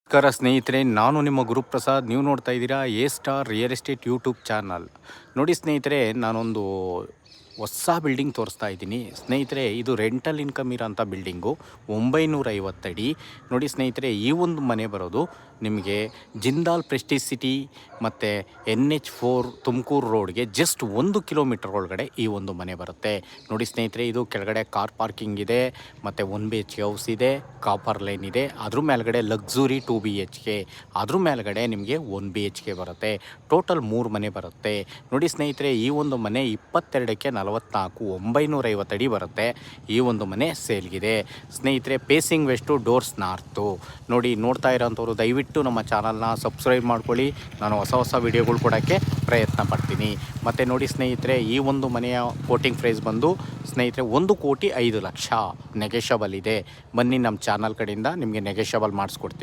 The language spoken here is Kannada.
ನಮಸ್ಕಾರ ಸ್ನೇಹಿತರೆ, ನಾನು ನಿಮ್ಮ ಗುರುಪ್ರಸಾದ್. ನೀವು ನೋಡ್ತಾ ಇದ್ದೀರಾ A star real estate YouTube channel. ನೋಡಿ ಸ್ನೇಹಿತರೆ, ನಾನೊಂದು ಹೊಸ ಬಿಲ್ಡಿಂಗ್ ತೋರಿಸ್ತಾ ಇದ್ದೀನಿ ಸ್ನೇಹಿತರೆ. ಇದು ರೆಂಟಲ್ ಇನ್ಕಮ್ ಇರೋಂಥ ಬಿಲ್ಡಿಂಗು, 950 ಅಡಿ. ನೋಡಿ ಸ್ನೇಹಿತರೆ, ಈ ಒಂದು ಮನೆ ಬರೋದು ನಿಮಗೆ ಜಿಂದಾಲ್ ಪ್ರೆಸ್ಟೀಜ್ ಸಿಟಿ ಮತ್ತು NH4 ತುಮಕೂರು ರೋಡ್ಗೆ ಜಸ್ಟ್ 1 ಕಿಲೋಮೀಟರ್ ಒಳಗಡೆ ಈ ಒಂದು ಮನೆ ಬರುತ್ತೆ. ನೋಡಿ ಸ್ನೇಹಿತರೆ, ಇದು ಕೆಳಗಡೆ ಕಾರ್ ಪಾರ್ಕಿಂಗ್ ಇದೆ, ಮತ್ತು 1 BHK ಹೌಸ್ ಇದೆ, ಕಾಪರ್ ಲೈನ್ ಇದೆ. ಅದ್ರ ಮೇಲ್ಗಡೆ ಲಕ್ಸುರಿ 2 BHK, ಅದ್ರ ಮೇಲ್ಗಡೆ ನಿಮಗೆ 1 BHK ಬರುತ್ತೆ. ಟೋಟಲ್ 3 ಮನೆ ಬರುತ್ತೆ. ನೋಡಿ ಸ್ನೇಹಿತರೆ, ಈ ಒಂದು ಮನೆ 22ಕ್ಕೆ 44, 950 ಅಡಿ ಬರುತ್ತೆ. ಈ ಒಂದು ಮನೆ ಸೇಲ್ಗಿದೆ ಸ್ನೇಹಿತರೆ. Pacing west, doors north. ನೋಡಿ, ನೋಡ್ತಾ ಇರೋಂಥವ್ರು ದಯವಿಟ್ಟು ನಮ್ಮ ಚಾನಲ್ನ ಸಬ್ಸ್ಕ್ರೈಬ್ ಮಾಡ್ಕೊಳ್ಳಿ. ನಾನು ಹೊಸ ವಿಡಿಯೋಗಳು ಕೊಡೋಕ್ಕೆ ಪ್ರಯತ್ನ ಪಡ್ತೀನಿ. ಮತ್ತು ನೋಡಿ ಸ್ನೇಹಿತರೆ, ಈ ಒಂದು ಮನೆಯ ಕೋಟಿಂಗ್ ಪ್ರೈಸ್ ಬಂದು ಸ್ನೇಹಿತರೆ 1,05,00,000 ನೆಗೆಷಬಲ್ ಇದೆ. ಬನ್ನಿ, ನಮ್ಮ ಚಾನಲ್ ಕಡೆಯಿಂದ ನಿಮಗೆ ನೆಗೆಷಬಲ್ ಮಾಡಿಸ್ಕೊಡ್ತೀನಿ.